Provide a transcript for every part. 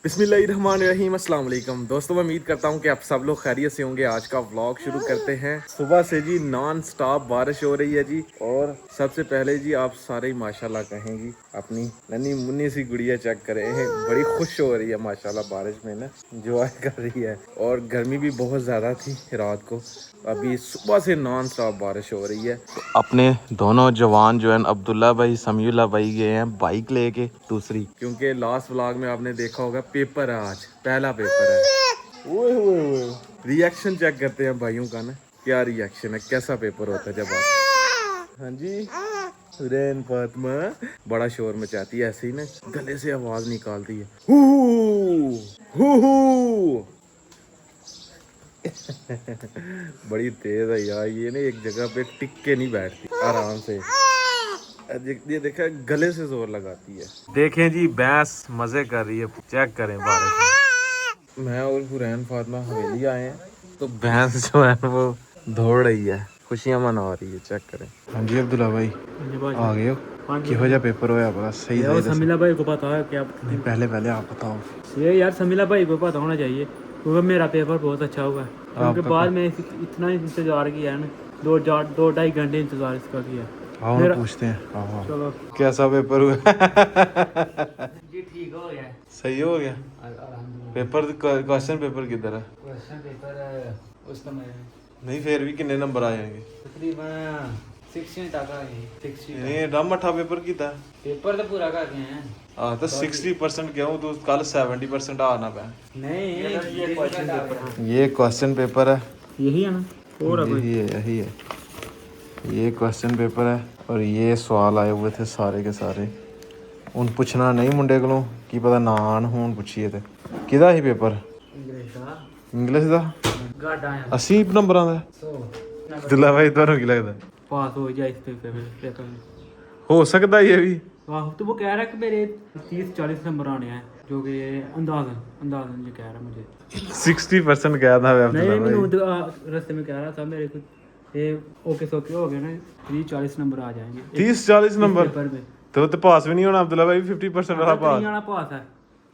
बिस्मिल्लाहिर्रहमानिर्रहीम अस्सलाम वालेकुम दोस्तों, मैं उम्मीद करता हूँ कि आप सब लोग खैरियत से होंगे। आज का व्लॉग शुरू करते हैं। सुबह से जी नॉन स्टॉप बारिश हो रही है जी। और सबसे पहले जी आप सारे ही माशाल्लाह कहें जी, अपनी नन्ही मुन्नी सी गुड़िया चेक करें हैं, बड़ी खुश हो रही है माशाल्लाह बारिश में ना, इंजॉय कर रही है। और गर्मी भी बहुत ज़्यादा थी रात को, अभी सुबह से नॉन स्टॉप बारिश हो रही है। अपने दोनों जवान जो है अब्दुल्ला भाई समीउल्लाह भाई गए हैं बाइक लेके दूसरी, क्योंकि लास्ट व्लॉग में आपने देखा होगा पेपर है, आज पहला पेपर है। ओए ओए ओए, रिएक्शन चेक करते हैं भाइयों का ना, क्या रिएक्शन है, कैसा पेपर होता है जब आप। हाँ जी हुरैन फातिमा बड़ा शोर मचाती है, ऐसे ही ना गले से आवाज निकालती है, हू हू। बड़ी तेज है यार ये ना, एक जगह पे टिक के नहीं बैठती, आराम से ये देखा गले से जोर लगाती है। देखें जी भैंस मजे कर रही है, चेक करें बारिश में। मैं और हुरैन फातिमा हवेली आए हैं, तो भैंस जो है वो दौड़ रही है, खुशियां मना रही है, चेक करें। हाँ जी अब्दुल्ला भाई आ गए हो, किहो जा पेपर होया बड़ा सही यार सही समीला भाई को पता है क्या? नहीं पहले आप बताओ। ये यार समीला भाई को पता होना चाहिए, क्योंकि मेरा पेपर बहुत अच्छा हुआ है। क्योंकि बाद में इतना इंतजार किया है ना, दो ढाई घंटे इंतजार इसका किया। आओ मेरा पूछते हैं, आओ चलो कैसा पेपर हुआ। जी ठीक हो गया, सही हो गया पेपर। क्वेश्चन पेपर किधर है? क्वेश्चन पेपर उसका मैं नहीं फिर भी कितने नंबर आ जाएंगे? तकरीबन 60 तक आ गए। 60 नहीं डम मठा पेपर किता पेपर तो पूरा कर गए हैं। हाँ तो 60% क्यों, तो कल 70% आना पे। नहीं ये क्वेश्चन पेपर ये क्वेश्चन पेपर है, यही है ना, और है कोई? यही है ये क्वेश्चन पेपर है। और ये सवाल आए हुए थे सारे के सारे, उन पूछना नहीं मुंडे को की पता ना आन हूँ पूछिए थे किदा ही पेपर इंग्लिश का घट आया 80 नंबरां दा। 100 अब्दुल्ला भाई ਤੁਹਾਨੂੰ ਕੀ ਲੱਗਦਾ पास हो जाए इस पेपर में। हो सकता है ये भी? आहो तो वो कह रहा है कि मेरे 30-40 नंबर आने हैं, जो कि अंदाजन जो कह रहा है मुझे। 60% कहा था मैं नहीं अब्दुल्ला मैंने भाई। रास्ते में कह रहा था मेरे को ये ओके सोके हो गए ना, 30-40 नंबर आ जाएंगे 30-40 नंबर पेपर में। तो पास भी नहीं होना अब्दुल्ला भाई। 50% वाला पास, वाला पास है,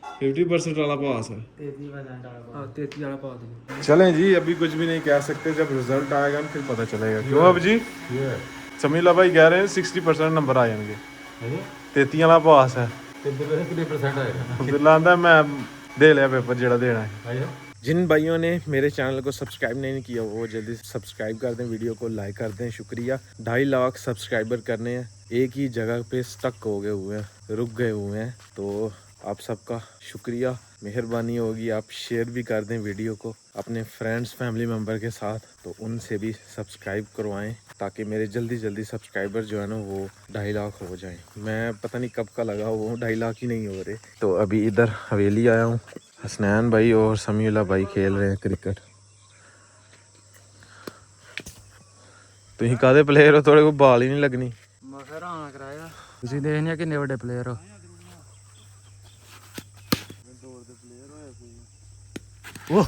50% वाला पास है। 33 वाला पास है। चलें जी अभी कुछ भी नहीं कह सकते, जब रिजल्ट आएगा ना फिर पता चलेगा। क्यों अब जी समीला भाई कह रहे हैं 60% नंबर आ जाएंगे, 33 वाला पास है। अब्दुल्ला आंदा मैं दे लिया पेपर जेड़ा देना है। जिन भाइयों ने मेरे चैनल को सब्सक्राइब नहीं किया वो जल्दी सब्सक्राइब कर दें, वीडियो को लाइक कर दें, शुक्रिया। 2.5 लाख सब्सक्राइबर करने हैं, एक ही जगह पे स्टक हो गए हुए हैं, रुक गए हुए हैं। तो आप सबका शुक्रिया, मेहरबानी होगी आप शेयर भी कर दें वीडियो को अपने फ्रेंड्स फैमिली मेम्बर के साथ, तो उनसे भी सब्सक्राइब करवाएं ताकि मेरे जल्दी सब्सक्राइबर जो है ना वो 2.5 लाख हो जाएं। मैं पता नहीं कब का लगा, वो 2.5 लाख ही नहीं हो रहे। तो अभी इधर हवेली आया हूँ, हसनैन भाई और समीउल्लाह भाई खेल रहे हैं क्रिकेट। तुम कादे प्लेयर हो, थोड़े को बाल ही नहीं लगनी। ਤੁਸੀਂ ਦੇਖਦੇ ਆ ਕਿੰਨੇ ਵੱਡੇ ਪਲੇਅਰ ਹੋ। ਉਹ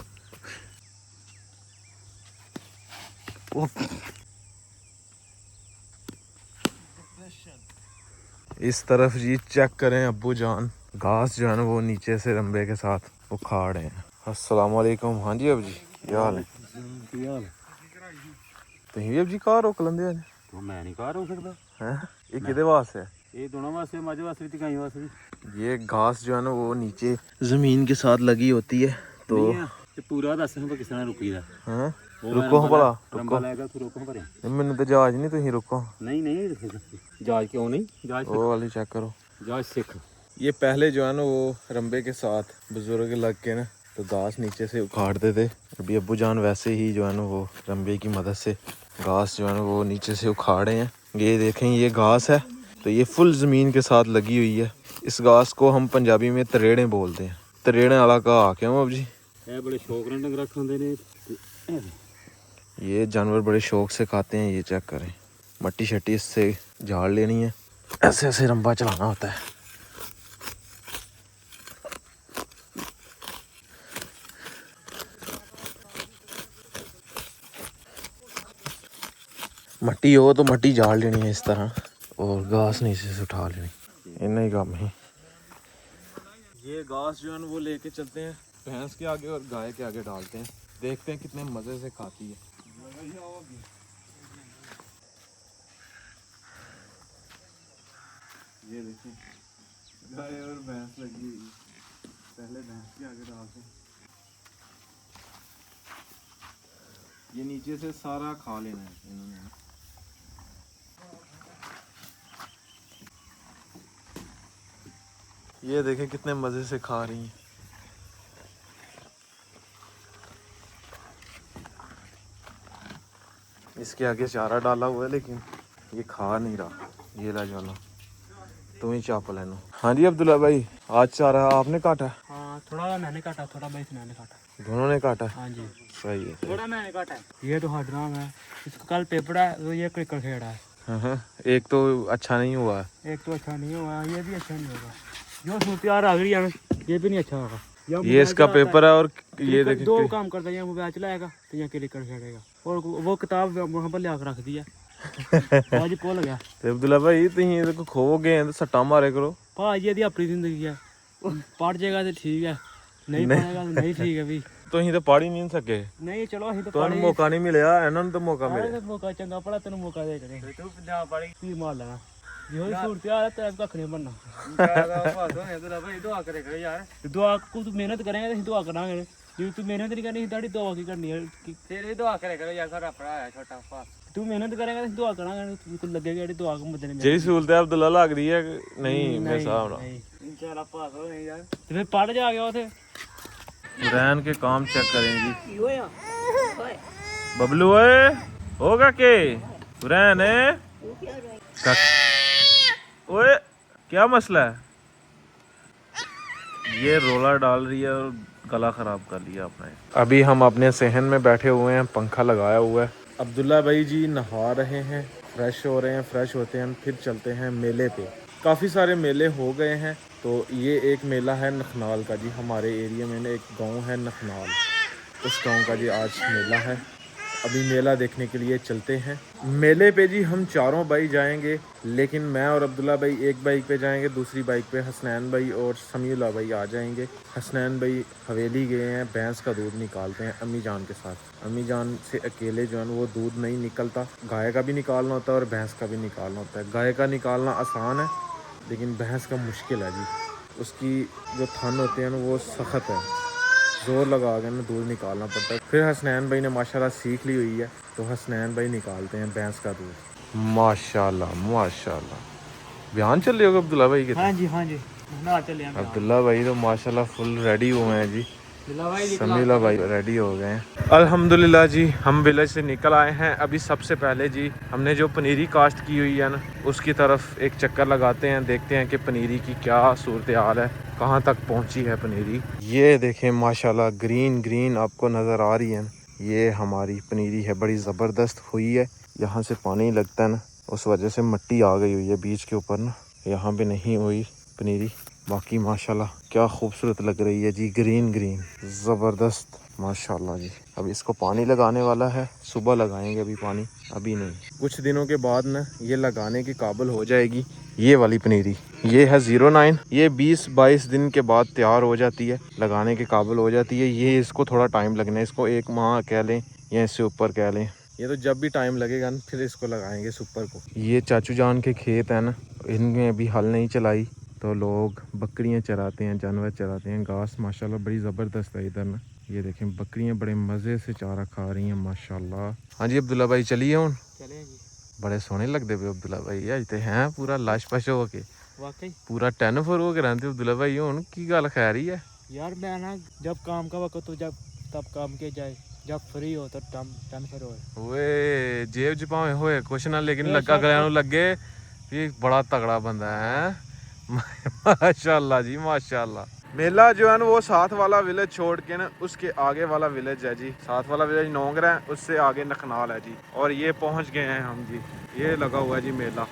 इस तरफ जी चेक करें, अब्बू जान घास जो है ना वो नीचे से रंबे के साथ उखाड़ रहे हैं। अस्सलाम वालेकुम। हाँ जी अब जी क्या हाल है? तुम भी अब जी कार रोक लेंदे आज? तो मैं नहीं कार हो सकता हैं ये किदे वास्ते है? ये दोनों वास्ते, माझे वास्ते भी, गाय वास्ते भी। ये घास जो है ना वो नीचे जमीन के साथ लगी होती है, तो ते पूरा दस हम किस तरह रुकी दा। हाँ रुको भला रंबा लाएगा तू रोको परे। मैनू तो जहाज नहीं, तुम रुको। नहीं जहाज क्यों नहीं, जहाज वो वाली चेक करो, जहाज सिख। ये पहले जो है ना वो रंबे के साथ बुजुर्ग लग के ना तो घास नीचे से उखाड़ते थे। अभी अब्बू जान वैसे ही जो है ना वो रंबे की मदद से घास जो है ना वो नीचे से उखाड़े हैं। ये देखें ये घास है, तो ये फुल ज़मीन के साथ लगी हुई है। इस घास को हम पंजाबी में तरेड़े बोलते हैं। तरेड़े वाला कहा क्यों अब जी? बड़े शौक ने डंगर खाते ने, ये जानवर बड़े शौक से खाते हैं। ये चेक करें, मट्टी शट्टी इससे झाड़ लेनी है, ऐसे ऐसे रंबा चलाना होता है। मट्टी हो तो मट्टी झाड़ लेनी है इस तरह, और घास नीचे से उठा लेनी, इतना ही काम है। ये घास जो है ना वो लेके चलते हैं भैंस के आगे और गाय के आगे डालते हैं, देखते हैं कितने मज़े से खाती है। ये देखिए गाय और भैंस लगी हुई है, पहले भैंस के आगे डालते हैं। ये नीचे से सारा खा लेना है इन्होंने। ये देखें कितने मज़े से खा रही हैं। इसके आगे चारा डाला हुआ है लेकिन ये खा नहीं रहा। ये ला जाना, तुम ही चाप लेना। हाँ जी अब्दुल्ला भाई, आज चारा आपने काटा? हाँ, थोड़ा मैंने काटा, थोड़ा भाई मैंने काटा। दोनों ने काटा? हाँ जी, सही है। थोड़ा मैंने काटा है। ये तो हार्ड राम है, इसका कल पेपर है, तो ये क्रिकेट खेल रहा है। हाँ, एक तो अच्छा नहीं हुआ, एक तो अच्छा नहीं हुआ, ये भी अच्छा नहीं होगा। जो सूरत आ गई है ये भी नहीं अच्छा होगा। ये इसका पेपर है और ये देखिए दो काम करता है, मोबाइल चलाएगा तो यहाँ क्रिकेट खेलेगा, और वो किताब वहाँ पर ला कर रख दिया। आज भुल गया। ते अब्दुल्ला भाई तुम देखो खो गए तो सट्टा मारे करो। भाजी यदि अपनी जिंदगी है, पढ़ जाएगा तो ठीक है, नहीं पढ़ेगा तो नहीं ठीक है भी। तुम तो पढ़ ही नहीं सके। नहीं चलो ਅਸੀਂ तो मौका नहीं मिला, इन्होंने तो मौका मिला। मौका चंगा पड़ा तेन मौका दे के तू पंजाब वाली तीर मार लेना। जो सूरत हाल है तेरा कख नहीं बनना। दुआ को तू मेहनत करेंगे तो दुआ करांगे, जो तू मेहनत नहीं करनी तेरी दुआ की करनी है। तेरी दुआ करे करो यार, सारा भरा है छोटा पा, तू मेहनत करेंगे तो दुआ करांगे, तू लगेगा दुआ को मदद नहीं। जेडी सहूलत है अब्दुल्ला लग रही है नहीं मेरे हिसाब नाल इंशाल्लाह पास हो नहीं यार। तो फिर पढ़ जा गया उसे रहन के काम चेक करें जी। बबलू ओए होगा के रहन है ओए क्या मसला है? ये रोला डाल रही है और गला ख़राब कर लिया अपने। अभी हम अपने सहन में बैठे हुए हैं, पंखा लगाया हुआ है। अब्दुल्ला भाई जी नहा रहे हैं, फ्रेश हो रहे हैं, फ्रेश होते हैं फिर चलते हैं मेले पे। काफ़ी सारे मेले हो गए हैं, तो ये एक मेला है नखनाल का जी, हमारे एरिया में एक गांव है नखनाल, उस गांव का जी आज मेला है। अभी मेला देखने के लिए चलते हैं मेले पे जी। हम चारों भाई जाएंगे, लेकिन मैं और अब्दुल्ला भाई एक बाइक पे जाएंगे, दूसरी बाइक पे हसनैन भाई और समीउल्लाह भाई आ जाएंगे। हसनैन भाई हवेली गए हैं, भैंस का दूध निकालते हैं अम्मी जान के साथ। अम्मी जान से अकेले जो है वो दूध नहीं निकलता, गाय का भी निकालना होता है और भैंस का भी निकालना होता है। गाय का निकालना आसान है लेकिन भैंस का मुश्किल है जी, उसकी जो थन होते हैं ना वो सख्त है, ज़ोर लगा के ना दूध निकालना पड़ता है। फिर हसनैन भाई ने माशाल्लाह सीख ली हुई है, तो हसनैन भाई निकालते हैं भैंस का दूध। माशाल्लाह माशाल्लाह। बयान चल रही होगा अब्दुल्ला भाई के? हाँ जी हाँ जी, ना चले अब्दुल्ला भाई तो माशाल्लाह फुल रेडी हुए हैं जी। समीउल्लाह भाई रेडी हो गए हैं अल्हम्दुलिल्लाह जी। हम विलेज से निकल आए हैं। अभी सबसे पहले जी हमने जो पनीरी काश्त की हुई है ना उसकी तरफ एक चक्कर लगाते हैं, देखते हैं कि पनीरी की क्या सूरत हाल है, कहाँ तक पहुँची है पनीरी। ये देखें माशाल्लाह ग्रीन ग्रीन आपको नज़र आ रही है ना, ये हमारी पनीरी है, बड़ी ज़बरदस्त हुई है। यहाँ से पानी लगता है ना, उस वजह से मिट्टी आ गई हुई है बीच के ऊपर ना, यहाँ पे नहीं हुई पनीरी। बाकी माशाल्लाह क्या खूबसूरत लग रही है जी, ग्रीन ग्रीन ज़बरदस्त माशाल्लाह जी। अब इसको पानी लगाने वाला है, सुबह लगाएंगे, अभी पानी अभी नहीं। कुछ दिनों के बाद ना ये लगाने के काबिल हो जाएगी ये वाली पनीरी। ये है 09, ये 20-22 दिन के बाद तैयार हो जाती है, लगाने के काबिल हो जाती है। ये इसको थोड़ा टाइम लगना है, इसको 1 माह कह लें या इससे ऊपर कह लें। ये तो जब भी टाइम लगेगा ना फिर इसको लगाएंगे सुपर को। ये चाचू जान के खेत है ना, इनमें अभी हल नहीं चलाई तो लोग बकरियां चराते हैं, जानवर चराते हैं। घास माशाल्लाह बड़ी ज़बरदस्त है इधर ना, ये देखें बकरियां बड़े मज़े से चारा खा रही हैं माशाल्लाह। हाँ जी अब्दुल्ला भाई चलिए हूँ। चले जी, बड़े सोहने लगते पे अब्दुल्ला भाई, अजते हैं पूरा लश पश हो के, वाकई पूरा 10-4 हो के रहते अब्दुल्ला भाई। हूँ की गल खैर ही है यार, मैं ना जब काम का वक्त हो जब तब काम किया जाए, जब फ्री हो तो टन फिर हो। वे जेब च भावें होए कुछ ना, लेकिन लगा गलियां लगे भी बड़ा तगड़ा बंदा है माशाल्लाह जी माशाल्लाह। मेला जो है ना वो साथ वाला विलेज छोड़ के ना उसके आगे वाला विलेज है जी, साथ वाला विलेज नोंगरा है, उससे आगे नखनाल है जी। और ये पहुंच गए हैं हम जी, ये लगा हुआ है जी मेला,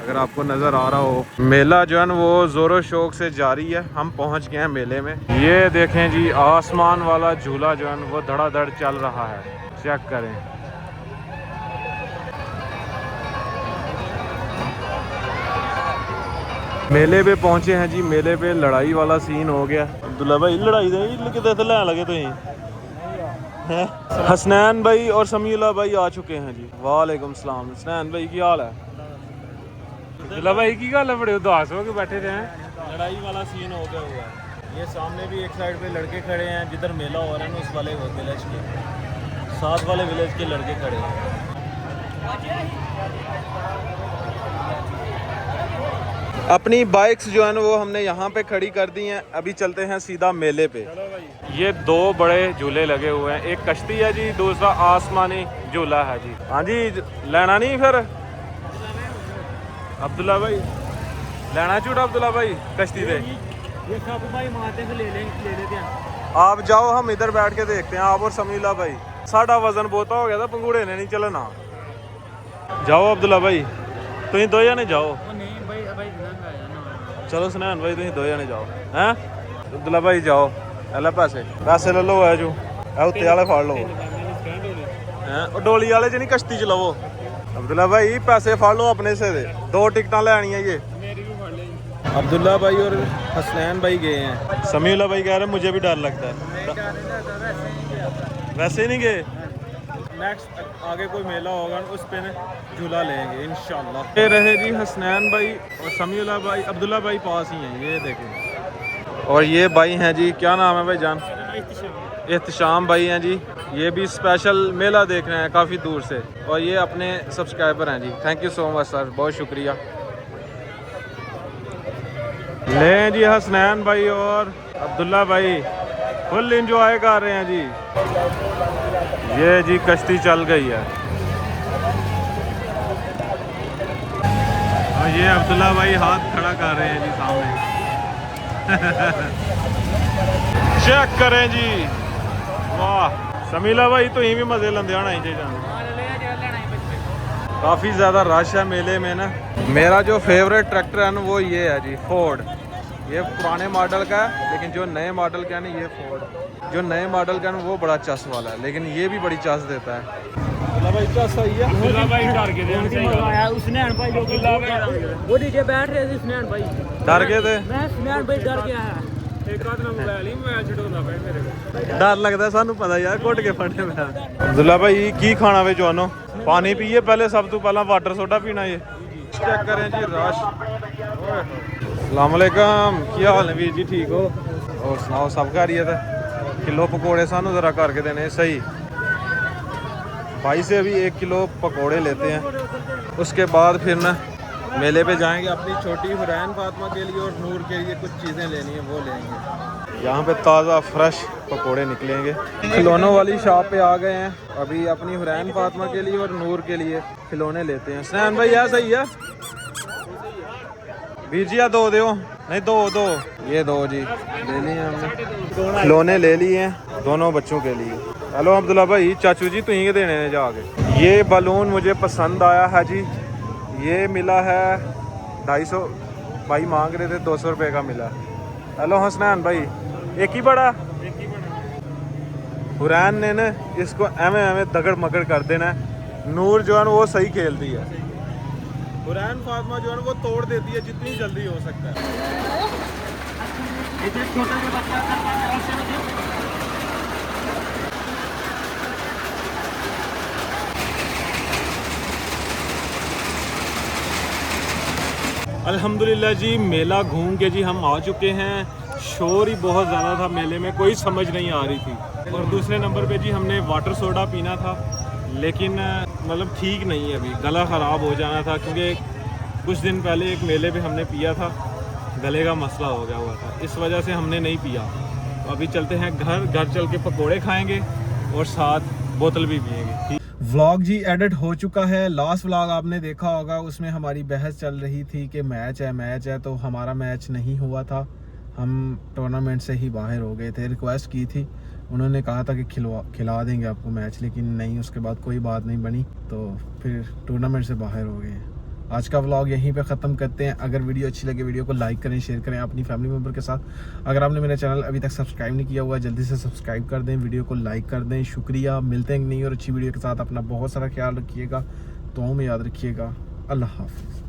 अगर आपको नज़र आ रहा हो। मेला जो है ना वो ज़ोरों शौक से जारी है, हम पहुंच गए हैं मेले में। ये देखें जी आसमान वाला झूला जो है ना वो धड़ाधड़ चल रहा है, चेक करें। मेले पे पहुंचे हैं जी। मेले पे लड़ाई वाला सीन हो गया। अब्दुल्ला भाई लड़ाई दे किते थे लै लगे तुम हैं? हसनैन भाई और समीउल्लाह भाई आ चुके हैं जी। वालेकुम सलाम। हसनैन भाई की हाल है? अब्दुल्ला भाई की गल है, बड़े उदास हो के बैठे थे हैं। लड़ाई वाला सीन हो गया हुआ है। ये सामने भी एक साइड पे लड़के खड़े हैं, जिधर मेला हो रहा है ना उस वाले विलेज के, साथ वाले विलेज के लड़के खड़े हैं। अपनी बाइक्स जो है ना वो हमने यहाँ पे खड़ी कर दी हैं। अभी चलते हैं सीधा मेले पे। ये दो बड़े झूले लगे हुए हैं, एक कश्ती है जी, दूसरा आसमानी झूला है जी। हाँ जी, लेना नहीं फिर अब्दुल्ला भाई? लेना झूठा अब्दुल्ला भाई कश्ती दे? ये सब भाई मारते से ले लेते हैं। आप जाओ, हम इधर बैठ के देखते हैं, आप और समीउल्लाह भाई। साड़ा वजन बहुता हो गया था, पंगूड़े ने नहीं चलना। जाओ अब्दुल्ला भाई, तुम दो जने जाओ। नहीं भाई चलो सनैन भाई तुम दो जने जाओ हैं। अब्दुल्ला भाई जाओ, एला पैसे ले लो। है जो उत्ते वाले फाड़ लो हैं, डोली वाले च नहीं, कश्ती च लवो। अब्दुल्ला भाई पैसे फाड़ लो अपने से दे, 2 टिकटां लैनी है ये। अब्दुल्ला भाई और हसनैन भाई गए हैं। समीउल्लाह भाई कह रहे मुझे भी डर लगता है। वैसे ही नहीं गए? नेक्स्ट आगे कोई मेला होगा उस पे न झूला लेंगे इंशाल्लाह। ये रहे जी हसनैन भाई और समीउल्लाह भाई। अब्दुल्ला भाई पास ही हैं, ये देखें। और ये भाई हैं जी, क्या नाम है भाई जान? एहतशाम भाई हैं जी। ये भी स्पेशल मेला देख रहे हैं काफ़ी दूर से, और ये अपने सब्सक्राइबर हैं जी। Thank you so much sir, बहुत शुक्रिया। ले जी हसनैन भाई और अब्दुल्ला भाई फुल इंजॉय कर रहे हैं जी। ये जी कश्ती चल गई है और ये अब्दुल्ला भाई हाथ खड़ा कर रहे हैं जी सामने। चेक करें जी, वाह। समीउल्लाह भाई तो भी मजे लेंदे आना ही चाहिए। काफ़ी ज़्यादा रश है मेले में ना। मेरा जो फेवरेट ट्रैक्टर है ना वो ये है जी, फोर्ड। ये पुराने मॉडल का है, लेकिन जो नए मॉडल का है ना ये फोर्ड, जो नए मॉडल का है ना वो बड़ा चस वाला है, लेकिन ये भी बड़ी चस देता है। भाई चस सही है। भाई डर के थे उसने भाई वो नीचे बैठ रहे थे। उसने भाई डर गए थे? मैं उसने भाई डर गया है। डर लगता है सानू, पता यार घुट के फड़ने में। अब्दुल्ला भाई की खाना वे जवानो? पानी पीए पहले, सब तो पहला वाटर सोडा पीना। ये चेक करें जी रश। अस्सलाम वालेकुम, क्या हाल है वीर जी, ठीक हो? और सुनाओ सब खैरियत है? किलो पकौड़े सानू ज़रा करके देने सही। भाई से अभी 1 किलो पकौड़े लेते हैं, उसके बाद फिर ना मेले पे जाएंगे। अपनी छोटी हुरैन फातिमा के लिए और नूर के लिए कुछ चीज़ें लेनी है, वो लेंगे। यहाँ पे ताज़ा फ्रेश पकोड़े निकलेंगे। खिलौनों वाली शॉप पे आ गए हैं। अभी अपनी हुरैन फातिमा के लिए और नूर के लिए खिलौने लेते हैं। सैन भाई यह सही है? वीर जी दो दो, नहीं दो ये दो जी ले लिए हमने। खिलौने ले लिए हैं दोनों बच्चों के लिए। हेलो अब्दुल्ला भाई, चाचू जी तुम के देने ने जाके। ये बलून मुझे पसंद आया है जी, ये मिला है 250। भाई मांग रहे थे 200 रुपये का मिला। हेलो हसनैन भाई, एक ही बड़ा? हुरैन ने ना इसको एवं दगड़ मगड़ कर देना है। नूर जो है वो सही खेलती है, हुरैन फातिमा जो है वो तोड़ देती है जितनी जल्दी हो सकता है। अल्हम्दुलिल्लाह जी, मेला घूम के जी हम आ चुके हैं। शोर ही बहुत ज़्यादा था मेले में, कोई समझ नहीं आ रही थी। और दूसरे नंबर पे जी हमने वाटर सोडा पीना था, लेकिन मतलब ठीक नहीं है, अभी गला ख़राब हो जाना था, क्योंकि कुछ दिन पहले एक मेले पे हमने पिया था, गले का मसला हो गया हुआ था, इस वजह से हमने नहीं पिया। तो अभी चलते हैं घर चल के पकोड़े खाएंगे और साथ बोतल भी पिएंगे। व्लॉग जी एडिट हो चुका है। लास्ट व्लॉग आपने देखा होगा, उसमें हमारी बहस चल रही थी कि मैच है, तो हमारा मैच नहीं हुआ था। हम टूर्नामेंट से ही बाहर हो गए थे। रिक्वेस्ट की थी, उन्होंने कहा था कि खिला देंगे आपको मैच, लेकिन नहीं, उसके बाद कोई बात नहीं बनी, तो फिर टूर्नामेंट से बाहर हो गए हैं। आज का व्लॉग यहीं पे ख़त्म करते हैं। अगर वीडियो अच्छी लगे वीडियो को लाइक करें, शेयर करें अपनी फैमिली मेम्बर के साथ। अगर आपने मेरा चैनल अभी तक सब्सक्राइब नहीं किया हुआ, जल्दी से सब्सक्राइब कर दें, वीडियो को लाइक कर दें। शुक्रिया। मिलते हैं नई और अच्छी वीडियो के साथ। अपना बहुत सारा ख्याल रखिएगा, दुआओं में याद रखिएगा। अल्लाह हाफ़िज़।